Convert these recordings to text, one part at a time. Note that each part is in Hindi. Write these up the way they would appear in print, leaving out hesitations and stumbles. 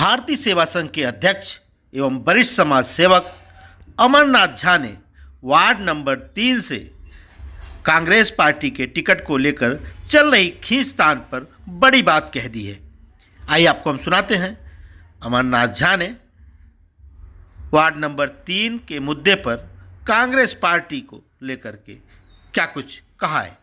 भारतीय सेवा संघ के अध्यक्ष एवं वरिष्ठ समाज सेवक अमरनाथ झा ने वार्ड नंबर 3 से कांग्रेस पार्टी के टिकट को लेकर चल रही खींचतान पर बड़ी बात कह दी है। आइए आपको हम सुनाते हैं अमरनाथ झा ने वार्ड नंबर 3 के मुद्दे पर कांग्रेस पार्टी को लेकर के क्या कुछ कहा है।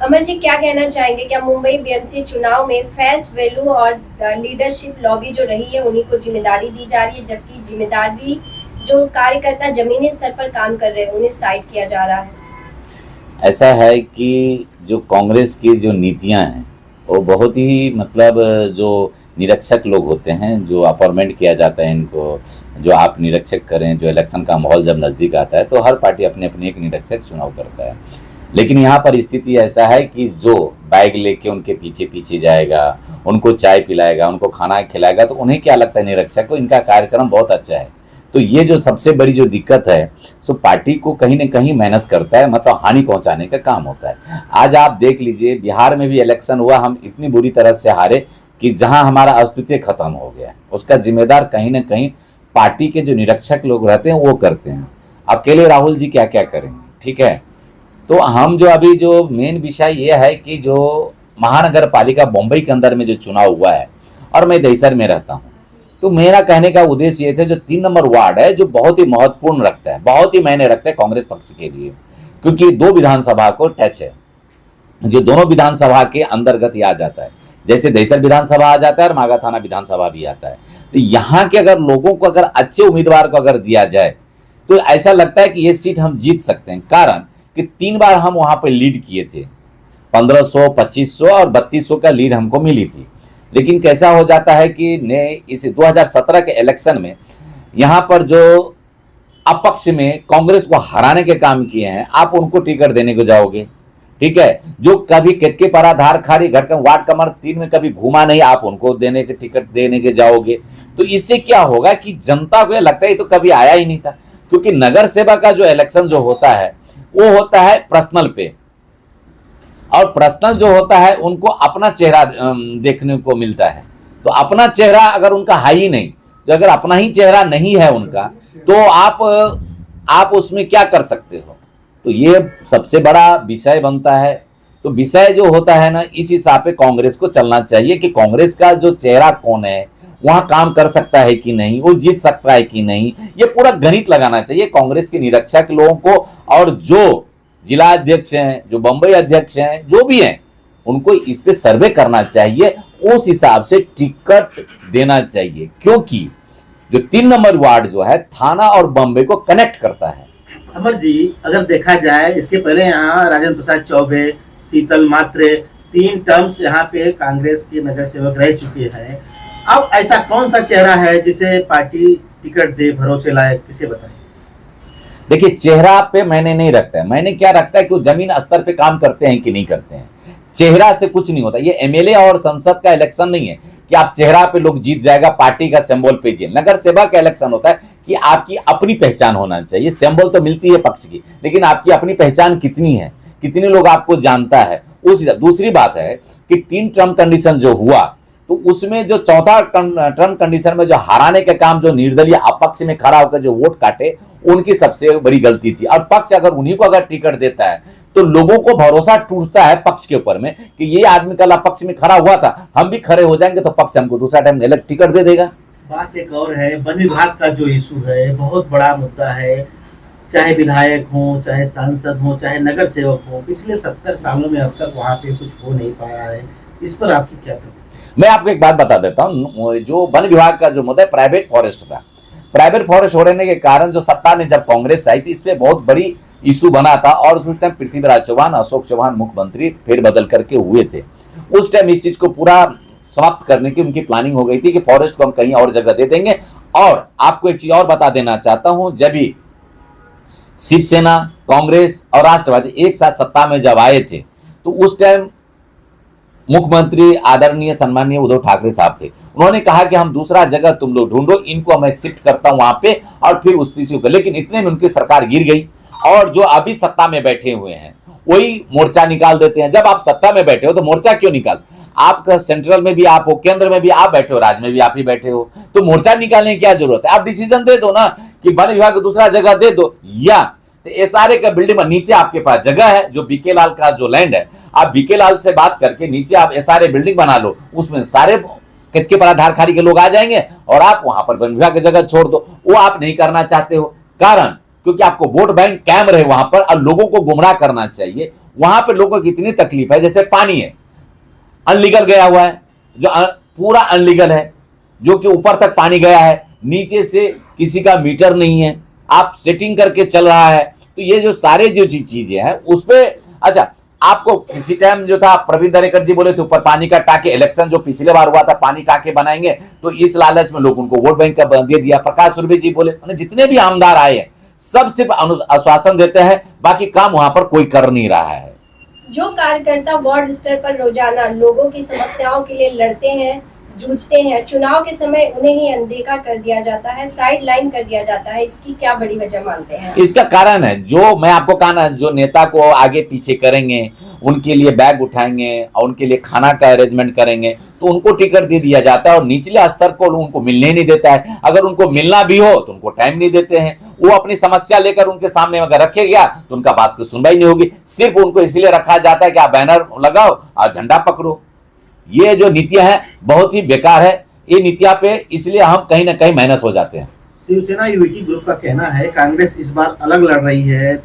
अमर जी, क्या कहना चाहेंगे? क्या मुंबई बीएमसी चुनाव में फेस वैल्यू और लीडरशिप लॉबी जो रही है उन्हीं को जिम्मेदारी दी जा रही है, जबकि जिम्मेदारी जो कार्यकर्ता जमीनी स्तर पर काम कर रहे हैं उन्हें साइड किया जा रहा है? ऐसा है कि जो कांग्रेस की जो नीतियां हैं वो बहुत ही जो निरीक्षक लोग होते हैं, जो अपॉइंटमेंट किया जाता है इनको, जो आप निरीक्षक करें, जो इलेक्शन का माहौल जब नज़दीक आता है तो हर पार्टी अपने अपने एक निरीक्षक चुनाव करता है। लेकिन यहाँ पर स्थिति ऐसा है कि जो बैग लेके उनके पीछे पीछे जाएगा, उनको चाय पिलाएगा, उनको खाना खिलाएगा, तो उन्हें क्या लगता है निरीक्षक को इनका कार्यक्रम बहुत अच्छा है। तो ये जो सबसे बड़ी जो दिक्कत है सो पार्टी को कहीं ना कहीं माइनस करता है, मतलब हानि पहुंचाने का काम होता है। आज आप देख लीजिए, बिहार में भी इलेक्शन हुआ, हम इतनी बुरी तरह से हारे कि जहां हमारा अस्तित्व खत्म हो गया। उसका जिम्मेदार कहीं ना कहीं पार्टी के जो निरीक्षक लोग रहते हैं वो करते हैं। अकेले राहुल जी क्या क्या करेंगे, ठीक है। तो हम जो अभी जो मेन विषय ये है कि जो महानगर पालिका मुंबई के अंदर में जो चुनाव हुआ है, और मैं दहिसर में रहता हूँ, तो मेरा कहने का उद्देश्य ये था जो 3 नंबर वार्ड है जो बहुत ही महत्वपूर्ण रखता है, बहुत ही मायने रखता है कांग्रेस पक्ष के लिए, क्योंकि 2 विधानसभा को टच है, जो दोनों विधानसभा के अंतर्गत ही आ जाता है। जैसे दहिसर विधानसभा आ जाता है और मागा थाना विधानसभा भी आता है। तो यहाँ के अगर लोगों को अगर अच्छे उम्मीदवार को अगर दिया जाए तो ऐसा लगता है कि ये सीट हम जीत सकते हैं। कारण कि 3 बार हम वहां पर लीड किए थे, 1500, 2500 और 3200 का लीड हमको मिली थी। लेकिन कैसा हो जाता है कि इस 2017 के इलेक्शन में यहाँ पर जो अपक्ष में कांग्रेस को हराने के काम किए हैं, आप उनको टिकट देने को जाओगे, ठीक है। जो कभी केतके पारा धार खारी घटकम वार्ड नंबर 3 में कभी घूमा नहीं, आप उनको देने के टिकट देने के जाओगे। तो इससे क्या होगा कि जनता को लगता है तो कभी आया ही नहीं था, क्योंकि नगर सेवा का जो इलेक्शन जो होता है वो होता है पर्सनल पे, और पर्सनल जो होता है उनको अपना चेहरा देखने को मिलता है। तो अपना चेहरा अगर उनका है ही नहीं, तो अगर अपना ही चेहरा नहीं है उनका, तो आप उसमें क्या कर सकते हो। तो ये सबसे बड़ा विषय बनता है। तो विषय जो होता है ना, इस हिसाब पे कांग्रेस को चलना चाहिए कि कांग्रेस का जो चेहरा कौन है, वहां काम कर सकता है कि नहीं, वो जीत सकता है कि नहीं, ये पूरा गणित लगाना चाहिए कांग्रेस के निरीक्षक लोगों को। और जो जिला अध्यक्ष हैं, जो बंबई अध्यक्ष हैं, जो भी हैं, उनको इस पे सर्वे करना चाहिए, उस हिसाब से टिकट देना चाहिए, क्योंकि जो 3 नंबर वार्ड जो है थाना और बंबई को कनेक्ट करता है। अमर जी, अगर देखा जाए इसके पहले यहाँ राजेंद्र प्रसाद चौबे, शीतल मात्रे 3 टर्म्स यहाँ पे कांग्रेस के नगर सेवक रह चुके हैं। अब ऐसा कौन सा चेहरा है जिसे पार्टी टिकट दे, भरोसे लायक, किसे बताएं? देखिए, चेहरा पे मैंने नहीं रखता है, मैंने क्या रखता है कि वो जमीन स्तर पे काम करते हैं कि नहीं करते हैं। चेहरा से कुछ नहीं होता। ये एमएलए और संसद का इलेक्शन नहीं है कि आप चेहरा पे लोग जीत जाएगा, पार्टी का सिंबल पे जीत। नगर सेवा का इलेक्शन होता है कि आपकी अपनी पहचान होना चाहिए। सिंबल तो मिलती है पक्ष की, लेकिन आपकी अपनी पहचान कितनी है, कितने लोग आपको जानता है, उस हिसाब। दूसरी बात है कि 3 टर्म कंडीशन जो हुआ, तो उसमें जो 4था टर्म कंडीशन में जो हराने का काम जो निर्दलीय अपक्ष में खड़ा होकर जो वोट काटे, उनकी सबसे बड़ी गलती थी। और पक्ष अगर उन्हीं को अगर टिकट देता है तो लोगों को भरोसा टूटता है पक्ष के ऊपर में कि ये आदमी कल पक्ष में खड़ा हुआ था, हम भी खड़े हो जाएंगे तो पक्ष हमको दूसरा टाइम अलग टिकट दे देगा। बात एक और है, वन विभाग का जो इशू है बहुत बड़ा मुद्दा है। चाहे विधायक हो, चाहे सांसद हो, चाहे नगर सेवक हो, पिछले 70 सालों में अब तक वहाँ पे कुछ हो नहीं पाया है। इस पर आपकी क्या प्रतिक्रिया? मैं आपको एक बात बता देता हूँ, जो वन विभाग का जो मुद्दा है, प्राइवेट फॉरेस्ट था। प्राइवेट फॉरेस्ट होने के कारण जो सत्ता में जब कांग्रेस आई थी, इस पे बहुत बड़ी इशू बना था। और उस टाइम पृथ्वीराज चौहान, अशोक चौहान मुख्यमंत्री फेरबदल करके हुए थे। उस टाइम इस चीज को पूरा समाप्त करने की उनकी प्लानिंग हो गई थी कि फॉरेस्ट को हम कहीं और जगह दे देंगे। और आपको एक चीज और बता देना चाहता हूं, जब भी शिवसेना, कांग्रेस और राष्ट्रवादी एक साथ सत्ता में जब आए थे, तो उस टाइम मुख्यमंत्री आदरणीय सम्माननीय उद्धव ठाकरे साहब थे। उन्होंने कहा कि हम दूसरा जगह तुम लोग ढूंढो, इनको मैं शिफ्ट करता हूं वहां पे, और फिर उस चीज को। लेकिन इतने में उनकी सरकार गिर गई, और जो अभी सत्ता में बैठे हुए हैं वही मोर्चा निकाल देते हैं। जब आप सत्ता में बैठे हो तो मोर्चा क्यों निकाल, आपका सेंट्रल में भी आप हो, केंद्र में भी आप बैठे हो, राज्य में भी आप ही बैठे हो, तो मोर्चा निकालने की क्या जरूरत है? आप डिसीजन दे दो ना कि वन विभाग को दूसरा जगह दे दो, या तो एसआरए का बिल्डिंग नीचे आपके पास जगह है, जो बीके लाल का जो लैंड है, आप बीके लाल से बात करके नीचे आप एसआरए बिल्डिंग बना लो, उसमें सारे कितके पर आधारखारी के लोग आ जाएंगे और आप वहां पर वन विभाग की जगह छोड़ दो। वो आप नहीं करना चाहते हो, कारण क्योंकि आपको वोट बैंक कायम रहे वहां पर और लोगों को गुमराह करना चाहिए। वहां पर लोगों की इतनी तकलीफ है, जैसे पानी है अनलीगल गया हुआ है, जो पूरा अनलीगल है, जो कि ऊपर तक पानी गया है, नीचे से किसी का मीटर नहीं है, आप सेटिंग करके चल रहा है। तो ये जो सारे जो चीजें हैं उस पे, अच्छा आपको किसी टाइम जो था प्रवीण दरेकर जी बोले थे ऊपर पानी का टाके, इलेक्शन जो पिछले बार हुआ था पानी टाके बनाएंगे, तो इस लालच में लोग उनको वोट बैंक का दे दिया। प्रकाश सुरभि जी बोले, जितने भी आमदार आए हैं सब सिर्फ आश्वासन देते हैं, बाकी काम वहां पर कोई कर नहीं रहा है। जो कार्यकर्ता वार्ड स्तर पर रोजाना लोगों की समस्याओं के लिए लड़ते हैं, जूझते हैं, चुनाव के समय उन्हें ही अनदेखा कर दिया जाता है, साइड लाइन कर दिया जाता है, इसकी क्या बड़ी वजह मानते हैं? इसका कारण है, जो मैं आपको कहा ना, जो नेता को आगे पीछे करेंगे, उनके लिए बैग उठाएंगे और उनके लिए खाना का अरेंजमेंट करेंगे, तो उनको टिकट दे दिया जाता है और निचले स्तर को उनको मिलने नहीं देता है। अगर उनको मिलना भी हो तो उनको टाइम नहीं देते हैं। वो अपनी समस्या लेकर उनके सामने अगर रखे गया तो उनका बात की सुनवाई नहीं होगी, सिर्फ उनको इसलिए रखा जाता है कि आप बैनर लगाओ और झंडा पकड़ो। ये जो नीतियां हैं बहुत ही बेकार है, ये नीतियां पे इसलिए हम कहीं ना कहीं माइनस हो जाते हैं। शिवसेना यूवीटी ग्रुप का कहना है कांग्रेस इस बार अलग लड़ रही है,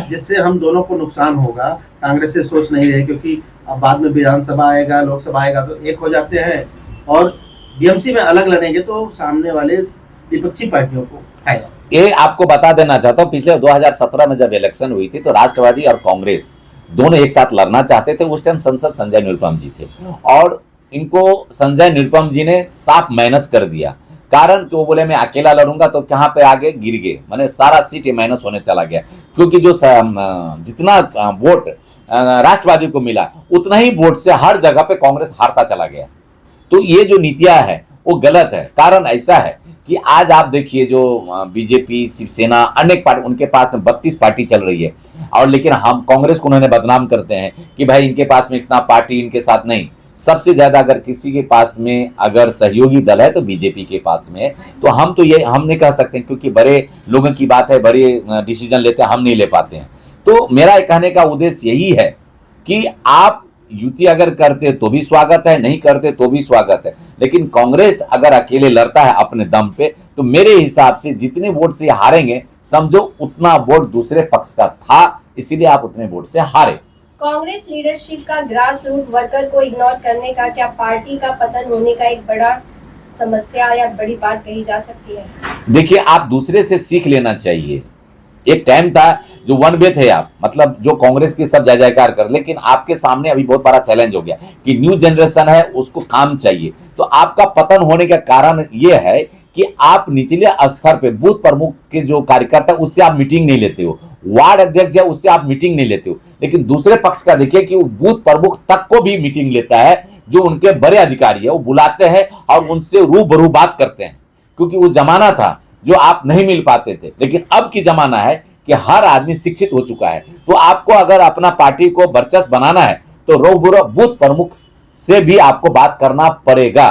जिससे हम दोनों को नुकसान होगा। कांग्रेस से सोच नहीं रहे, क्योंकि अब बाद में विधानसभा आएगा, लोकसभा आएगा तो एक हो जाते हैं, और बीएमसी में अलग लड़ेंगे तो सामने वाले विपक्षी पार्टियों को फायदा। ये आपको बता देना चाहता हूँ, पिछले 2017 में जब इलेक्शन हुई थी तो राष्ट्रवादी और कांग्रेस दोनों एक साथ लड़ना चाहते थे। उस टाइम संसद संजय निरुपम जी थे और इनको संजय निरुपम जी ने साफ माइनस कर दिया, कारण कि वो बोले मैं अकेला लड़ूंगा तो कहां पे आगे गिर गए, मैंने सारा सीट माइनस होने चला गया, क्योंकि जो जितना वोट राष्ट्रवादी को मिला उतना ही वोट से हर जगह पे कांग्रेस हारता चला गया। तो ये जो नीतियां है वो गलत है। कारण ऐसा है कि आज आप देखिए जो बीजेपी, शिवसेना, अनेक पार्टी, उनके पास में 32 पार्टी चल रही है, और लेकिन हम कांग्रेस को उन्होंने बदनाम करते हैं कि भाई इनके पास में इतना पार्टी इनके साथ नहीं। सबसे ज्यादा अगर किसी के पास में अगर सहयोगी दल है तो बीजेपी के पास में है। तो हम तो ये हम नहीं कह सकते, क्योंकि बड़े लोगों की बात है, बड़े डिसीजन लेते हैं, हम नहीं ले पाते हैं। तो मेरा कहने का उद्देश्य यही है कि आप युति अगर करते तो भी स्वागत है, नहीं करते तो भी स्वागत है, लेकिन कांग्रेस अगर अकेले लड़ता है अपने दम पे तो मेरे हिसाब से जितने वोट से हारेंगे समझो उतना वोट दूसरे पक्ष का था, इसीलिए आप उतने वोट से हारे। कांग्रेस लीडरशिप का ग्रास रूट वर्कर को इग्नोर करने का क्या पार्टी का पतन होने का एक बड़ा समस्या या बड़ी बात कही जा सकती है? देखिए, आप दूसरे से सीख लेना चाहिए। एक टाइम था जो वन वे थे आप, मतलब जो कांग्रेस की सब जय जयकार कर, लेकिन आपके सामने अभी बहुत बड़ा चैलेंज हो गया कि न्यू जनरेशन है, उसको काम चाहिए। तो आपका पतन होने का कारण ये है कि आप निचले स्तर पे बूथ प्रमुख के जो कार्यकर्ता उससे आप मीटिंग नहीं लेते हो, वार्ड अध्यक्ष है उससे आप मीटिंग नहीं लेते हो, लेकिन दूसरे पक्ष का देखिए कि वो बूथ प्रमुख तक को भी मीटिंग लेता है, जो उनके बड़े अधिकारी है वो बुलाते हैं और उनसे रूबरू बात करते हैं। क्योंकि वो जमाना था जो आप नहीं मिल पाते थे, लेकिन अब की जमाना है कि हर आदमी शिक्षित हो चुका है। तो आपको अगर अपना पार्टी को वर्चस्व बनाना है तो रूबरू बूथ प्रमुख से भी आपको बात करना पड़ेगा।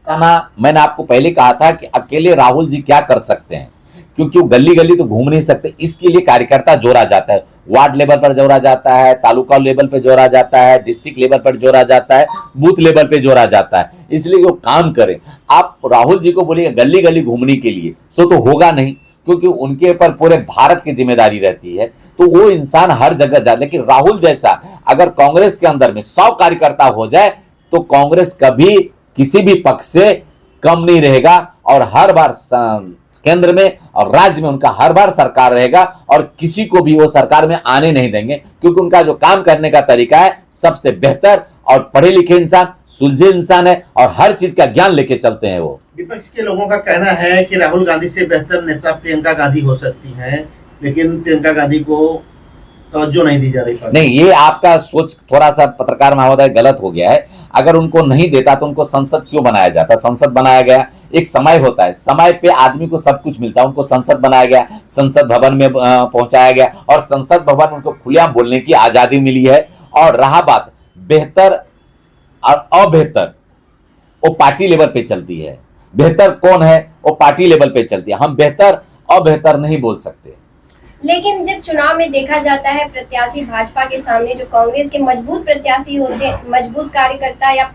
मैंने आपको पहले कहा था कि अकेले राहुल जी क्या कर सकते हैं, क्योंकि वो गली गली तो घूम नहीं सकते, इसके लिए कार्यकर्ता जोड़ा जाता है, वार्ड लेवल पर जोड़ा जाता है, तालुका लेवल पर जोड़ा जाता है, डिस्ट्रिक्ट लेवल पर जोड़ा जाता है, बूथ लेवल पे जोड़ा जाता है, इसलिए वो काम करें। आप राहुल जी को बोलिए गली गली घूमने के लिए, सो तो होगा नहीं, क्योंकि उनके ऊपर पूरे भारत की जिम्मेदारी रहती है, तो वो इंसान हर जगह जाए। लेकिन राहुल जैसा अगर कांग्रेस के अंदर में 100 कार्यकर्ता हो जाए तो कांग्रेस कभी किसी भी पक्ष से कम नहीं रहेगा, और हर बार केंद्र में और राज्य में उनका हर बार सरकार रहेगा, और किसी को भी वो सरकार में आने नहीं देंगे, क्योंकि उनका जो काम करने का तरीका है सबसे बेहतर, और पढ़े लिखे इंसान, सुलझे इंसान है, और हर चीज का ज्ञान लेके चलते हैं वो। विपक्ष के लोगों का कहना है कि राहुल गांधी से बेहतर नेता प्रियंका गांधी हो सकती हैं, लेकिन प्रियंका गांधी को तवज्जो नहीं दी जा रही। नहीं, ये आपका सोच थोड़ा सा पत्रकार महोदय गलत हो गया है। अगर उनको नहीं देता तो उनको संसद क्यों बनाया जाता? संसद बनाया गया, एक समय होता है, समय पे आदमी को सब कुछ मिलता है, उनको संसद बनाया गया, संसद भवन में पहुंचाया गया और संसद भवन उनको खुलेआम बोलने की आजादी मिली है। और रहा बात बेहतर और अबेहतर, वो पार्टी लेवल पे चलती है। बेहतर कौन है? वो पार्टी लेवल पे चलती है। हम बेहतर अबेहतर नहीं बोल सकते। लेकिन जब चुनाव में देखा जाता है प्रत्याशी भाजपा के सामने जो कांग्रेस के मजबूत प्रत्याशी होते हैं, मजबूत कार्यकर्ता या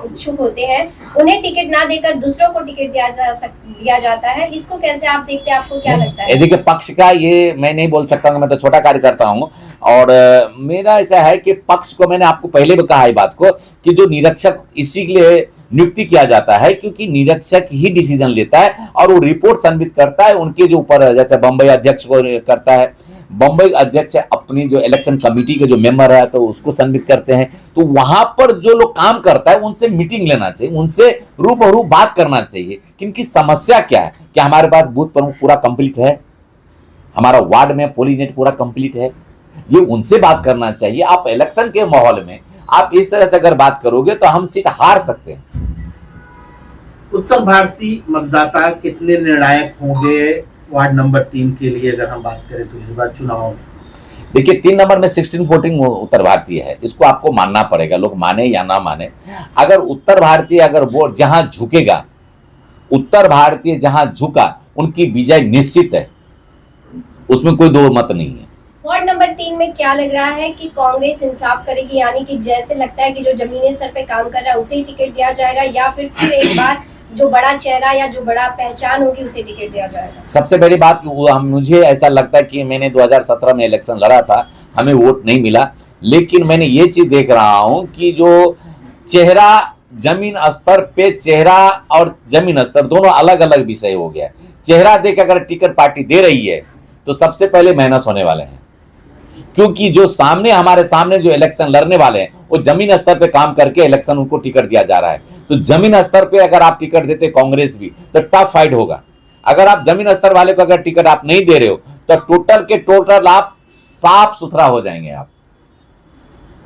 इच्छुक होते हैं, उन्हें टिकट ना देकर दूसरों को टिकट दिया जाता है, इसको कैसे आप देखते हैं? आपको क्या लगता है? देखिए, पक्ष का ये मैं नहीं बोल सकता हूँ, मैं तो छोटा कार्यकर्ता हूँ और मेरा ऐसा है कि पक्ष को, मैंने आपको पहले भी कहा है बात को, कि जो निरीक्षक इसी के लिए नियुक्ति किया जाता है क्योंकि निरीक्षक ही डिसीजन लेता है और वो रिपोर्ट संबित करता है उनके जो ऊपर, जैसे बंबई अध्यक्ष को करता है, बंबई अध्यक्ष अपनी जो इलेक्शन कमेटी के जो मेंबर है तो उसको संबित करते हैं। तो वहां पर जो लोग काम करता है उनसे मीटिंग लेना चाहिए, उनसे रूबरू बात करना चाहिए कि इनकी समस्या क्या है। क्या हमारे पास बूथ प्रमुख पूरा कंप्लीट है? हमारा वार्ड में पोलिंग नेट पूरा कंप्लीट है? ये उनसे बात करना चाहिए। आप इलेक्शन के माहौल में आप इस तरह से अगर बात करोगे तो हम सीट हार सकते हैं। उत्तर भारतीय मतदाता कितने निर्णायक होंगे वार्ड नंबर 3 के लिए अगर हम बात करें तो इस बार चुनाव में? देखिए, 3 नंबर में 16-14 उत्तर भारतीय है, इसको आपको मानना पड़ेगा, लोग माने या ना माने। अगर उत्तर भारतीय अगर वोट जहां झुकेगा, उत्तर भारतीय जहां झुका, उनकी विजय निश्चित है, उसमें कोई दो मत नहीं है। वार्ड नंबर 3 में क्या लग रहा है कि कांग्रेस इंसाफ करेगी, यानी कि जैसे लगता है कि जो जमीनी स्तर पे काम कर रहा है उसे ही टिकट दिया जाएगा, या फिर एक बार जो बड़ा चेहरा या जो बड़ा पहचान होगी उसे टिकट दिया जाएगा? सबसे बड़ी बात मुझे ऐसा लगता है कि मैंने 2017 में इलेक्शन लड़ा था, हमें वोट नहीं मिला, लेकिन मैंने ये चीज देख रहा हूं कि जो चेहरा जमीन स्तर पे, चेहरा और जमीन स्तर दोनों अलग अलग विषय हो गया। चेहरा देख अगर टिकट पार्टी दे रही है तो सबसे पहले माइनस होने वाले हैं, क्योंकि जो सामने हमारे सामने जो इलेक्शन लड़ने वाले हैं वो जमीन स्तर पे काम करके इलेक्शन उनको टिकट दिया जा रहा है। तो जमीन स्तर पे अगर आप टिकट देते कांग्रेस भी तो टफ फाइट होगा। अगर आप जमीन स्तर वाले को अगर टिकट आप नहीं दे रहे हो तो टोटल के टोटल आप साफ सुथरा हो जाएंगे। आप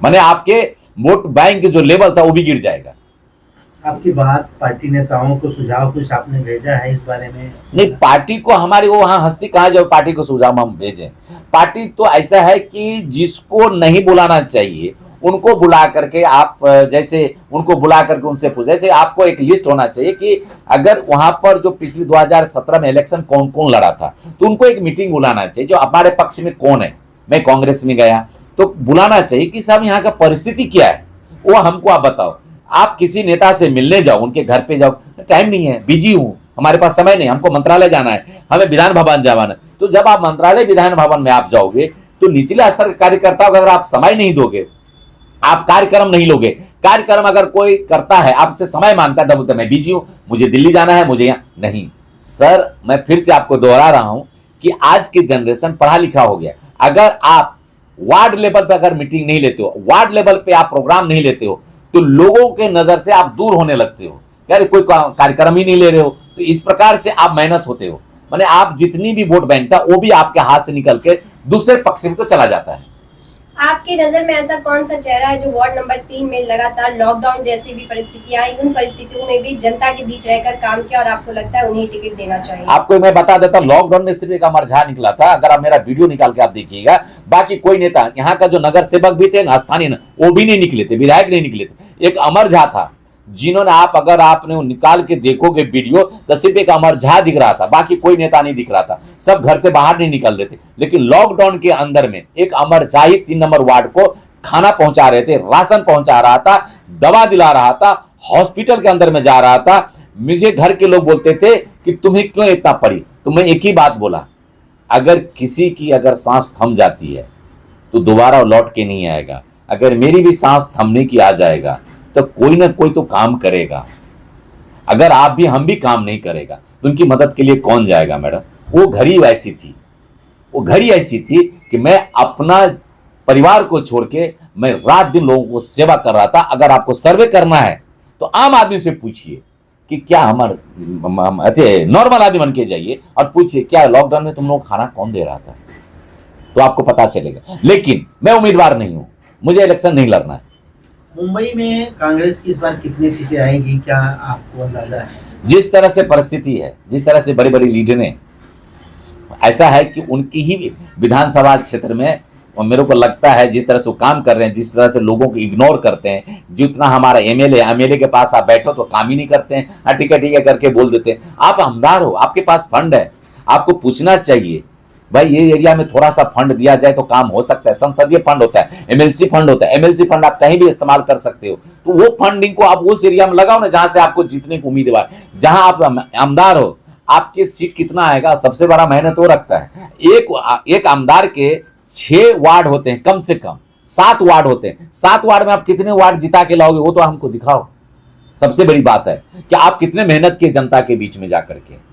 माने आपके वोट बैंक जो लेवल था वो भी गिर जाएगा। आपकी बात पार्टी नेताओं को सुझाव कुछ आपने भेजा है इस बारे में? नहीं, पार्टी को हमारी वो वहां हस्ती कहा जो पार्टी को सुझाव हम भेजें। पार्टी तो ऐसा है कि जिसको नहीं बुलाना चाहिए उनको बुला करके आप, जैसे उनको बुला करके उनसे पूछ, जैसे आपको एक लिस्ट होना चाहिए कि अगर वहां पर जो पिछली 2017 में इलेक्शन कौन कौन लड़ा था तो उनको एक मीटिंग बुलाना चाहिए, जो हमारे पक्ष में कौन है। मैं कांग्रेस में गया तो बुलाना चाहिए कि साहब यहाँ का परिस्थिति क्या है, वो हमको आप बताओ। आप किसी नेता से मिलने जाओ, उनके घर पे जाओ, टाइम नहीं है, बिजी हूं, हमारे पास समय नहीं, हमको मंत्रालय जाना है, हमें विधान भवन जाना है। तो जब आप मंत्रालय विधान भवन में आप जाओगे तो निचले स्तर के कार्यकर्ताओं को अगर आप समय नहीं दोगे, आप कार्यक्रम नहीं लोगे, कार्यक्रम अगर कोई करता है आपसे समय मांगता है तब बोलते मैं बिजी हूं, मुझे दिल्ली जाना है, मुझे यहाँ नहीं। सर, मैं फिर से आपको दोहरा रहा हूं कि आज की जनरेशन पढ़ा लिखा हो गया। अगर आप वार्ड लेवल पे अगर मीटिंग नहीं लेते हो, वार्ड लेवल पे आप प्रोग्राम नहीं लेते हो तो लोगों के नजर से आप दूर होने लगते हो, यार कोई कार्यक्रम ही नहीं ले रहे हो, तो इस प्रकार से आप माइनस होते हो। माने आप जितनी भी वोट बैंक था वो भी आपके हाथ से निकल के दूसरे पक्ष में तो चला जाता है। आपकी नजर में ऐसा कौन सा चेहरा है जो वार्ड नंबर 3 में लगातार लॉकडाउन जैसी भी परिस्थितियां आई, उन परिस्थितियों में भी जनता के बीच रहकर काम किया और आपको लगता है उन्हें टिकट देना चाहिए? आपको मैं बता देता, लॉकडाउन में सिर्फ एक अमर झा निकला था, अगर आप मेरा वीडियो निकाल के आप देखिएगा, बाकी कोई नेता, यहाँ का जो नगर सेवक भी थे ना, स्थानीय, वो भी नहीं निकले थे, विधायक नहीं निकले थे। एक अमर झा था जिन्होंने, आप अगर आपने निकाल के देखोगे वीडियो तो सिर्फ एक अमर झा दिख रहा था, बाकी कोई नेता नहीं दिख रहा था, सब घर से बाहर नहीं निकल रहे थे। लेकिन लॉकडाउन के अंदर में एक अमर झा ही 3 नंबर वार्ड को खाना पहुंचा रहे थे, राशन पहुंचा रहा था, दवा दिला रहा था, हॉस्पिटल के अंदर में जा रहा था। मुझे घर के लोग बोलते थे कि तुम्हें क्यों इतना पड़ी, तो मैं एक ही बात बोला, अगर किसी की अगर सांस थम जाती है तो दोबारा लौट के नहीं आएगा। अगर मेरी भी सांस थमने की आ जाएगा तो कोई ना कोई तो काम करेगा। अगर आप भी, हम भी काम नहीं करेगा तो उनकी मदद के लिए कौन जाएगा? मैडम, वो घड़ी ऐसी थी, वो घड़ी ऐसी थी कि मैं अपना परिवार को छोड़ के मैं रात दिन लोगों को सेवा कर रहा था। अगर आपको सर्वे करना है तो आम आदमी से पूछिए कि क्या हमारे नॉर्मल आदमी बन के जाइए और पूछिए क्या लॉकडाउन में तुम लोग खाना कौन दे रहा था, तो आपको पता चलेगा। लेकिन मैं उम्मीदवार नहीं हूं, मुझे इलेक्शन नहीं लड़ना है। मुंबई में कांग्रेस की इस बार कितनी सीटें आएंगी, क्या आपको अंदाजा है? जिस तरह से परिस्थिति है, जिस तरह से बड़ी बड़ी लीडरें, ऐसा है कि उनकी ही विधानसभा क्षेत्र में, और मेरे को लगता है जिस तरह से वो काम कर रहे हैं, जिस तरह से लोगों को इग्नोर करते हैं, जितना हमारा एमएलए के पास आप बैठो तो काम ही नहीं करते हैं, हाँ ठीक है करके बोल देते हैं। आप आमदार हो, आपके पास फंड है, आपको पूछना चाहिए भाई ये एरिया में थोड़ा सा फंड दिया जाए तो काम हो सकता है। संसदीय फंड होता है, एमएलसी फंड होता है, एमएलसी फंड आप कहीं भी इस्तेमाल कर सकते हो, तो वो फंडिंग को आप उस एरिया में लगाओ ना जहां से आपको जीतने की उम्मीद है, जहां आप आमदार हो। आपकी सीट कितना आएगा, सबसे बड़ा मेहनत वो रखता है। एक आमदार के 6 वार्ड होते हैं, कम से कम 7 वार्ड होते हैं। 7 वार्ड में आप कितने वार्ड जिता के लाओगे वो तो हमको दिखाओ। सबसे बड़ी बात है कि आप कितने मेहनत किए जनता के बीच में जाकर के।